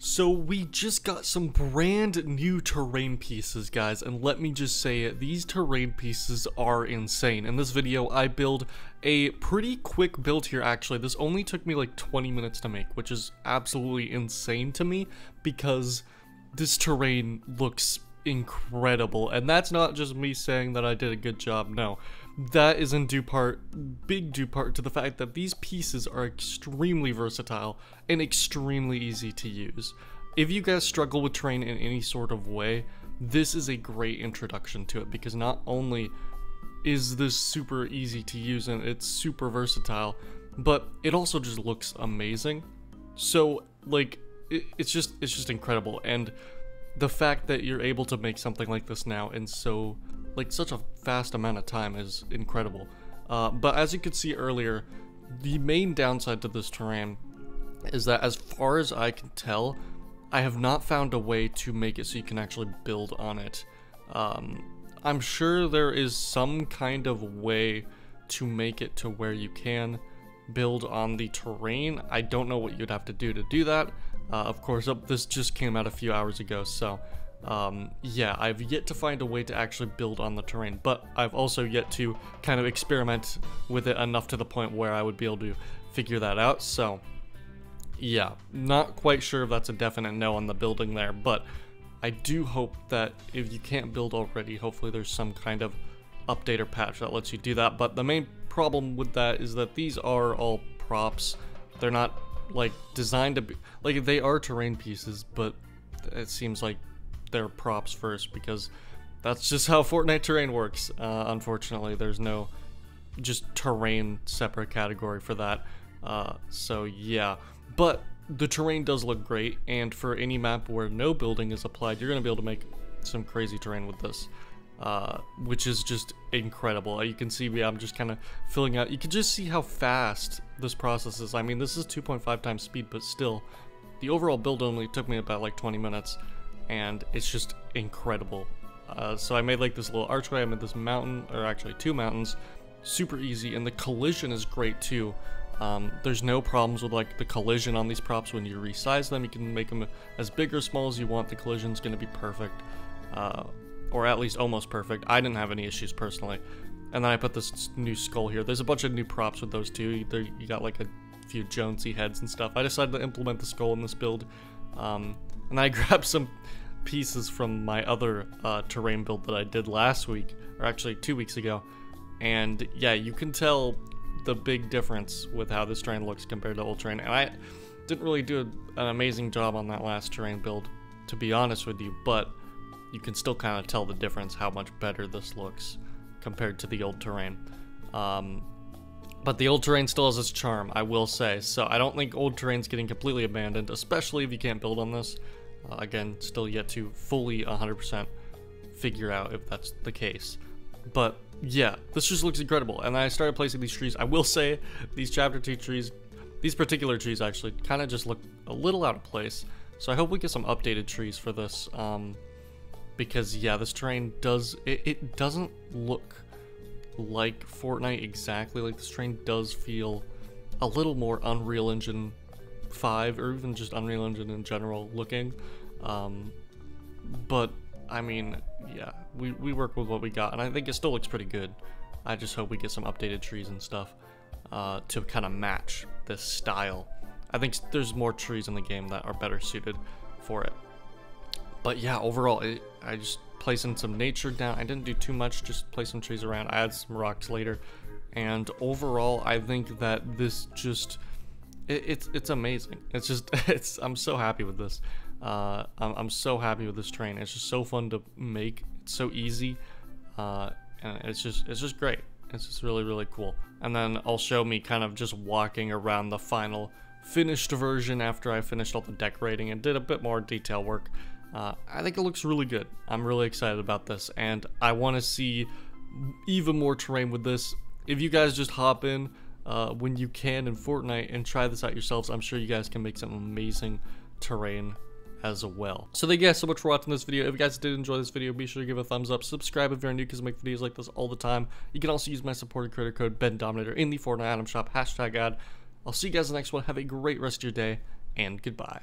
So we just got some brand new terrain pieces, guys, and let me just say it, these terrain pieces are insane. In this video, I build a pretty quick build here, actually. This only took me like 20 minutes to make, which is absolutely insane to me because this terrain looks incredible. And that's not just me saying that I did a good job, no. That is in big due part to the fact that these pieces are extremely versatile and extremely easy to use. If you guys struggle with terrain in any sort of way, this is a great introduction to it because not only is this super easy to use and it's super versatile, but it also just looks amazing. So like it's just incredible, and the fact that you're able to make something like this now in such a fast amount of time is incredible. But as you could see earlier, the main downside to this terrain is that as far as I can tell, I have not found a way to make it so you can actually build on it. I'm sure there is some kind of way to make it to where you can build on the terrain. I don't know what you'd have to do that. Of course, this just came out a few hours ago, so yeah, I've yet to find a way to actually build on the terrain, but I've also yet to kind of experiment with it enough to the point where I would be able to figure that out. So yeah, not quite sure if that's a definite no on the building there, but I do hope that if you can't build already, hopefully there's some kind of update or patch that lets you do that. But the main problem with that is that these are all props. They're not like designed to be like, they are terrain pieces, but it seems like they're props first because that's just how Fortnite terrain works. Unfortunately, there's no just terrain separate category for that. So yeah, but the terrain does look great, and for any map where no building is applied, you're gonna be able to make some crazy terrain with this, which is just incredible. You can see I'm just kind of filling out. You can just see how fast this process is. I mean, this is 2.5 times speed, but still, the overall build only took me about like 20 minutes. And it's just incredible. So I made like this little archway, I made this mountain, or actually two mountains, super easy, and the collision is great too. There's no problems with like the collision on these props. When you resize them, you can make them as big or small as you want. The collision's gonna be perfect, or at least almost perfect. I didn't have any issues personally. And then I put this new skull here. There's a bunch of new props with those too. You got like a few Jonesy heads and stuff. I decided to implement the skull in this build. And I grabbed some pieces from my other terrain build that I did last week, or actually 2 weeks ago. And yeah, you can tell the big difference with how this terrain looks compared to old terrain. And I didn't really do an amazing job on that last terrain build, to be honest with you, but you can still kind of tell the difference, how much better this looks compared to the old terrain. But the old terrain still has its charm, I will say. So I don't think old terrain's getting completely abandoned, especially if you can't build on this. Again, still yet to fully 100% figure out if that's the case. But yeah, this just looks incredible. And I started placing these trees. I will say these chapter 2 trees, these particular trees actually kind of just look a little out of place. So I hope we get some updated trees for this. Because yeah, this terrain it doesn't look like Fortnite exactly. Like, this terrain does feel a little more Unreal Engine 5, or even just Unreal Engine in general looking. But I mean, yeah, we work with what we got, and I think it still looks pretty good. I just hope we get some updated trees and stuff to kind of match this style. I think there's more trees in the game that are better suited for it. But yeah, overall, I just placing some nature down. I didn't do too much, just place some trees around. I add some rocks later, and overall, I think that this just it's amazing. It's just I'm so happy with this. I'm so happy with this terrain. It's just so fun to make. It's so easy, and it's just great. It's just really cool. And then I'll show me kind of just walking around the final finished version after I finished all the decorating and did a bit more detail work. I think it looks really good. I'm really excited about this, and I want to see even more terrain with this. If you guys just hop in when you can in Fortnite and try this out yourselves, I'm sure you guys can make some amazing terrain as well. So thank you guys so much for watching this video. If you guys did enjoy this video, be sure to give it a thumbs up, subscribe if you're new, because I make videos like this all the time. You can also use my supported creator code Bendominator in the Fortnite item shop, #ad. I'll see you guys in the next one. Have a great rest of your day, and goodbye.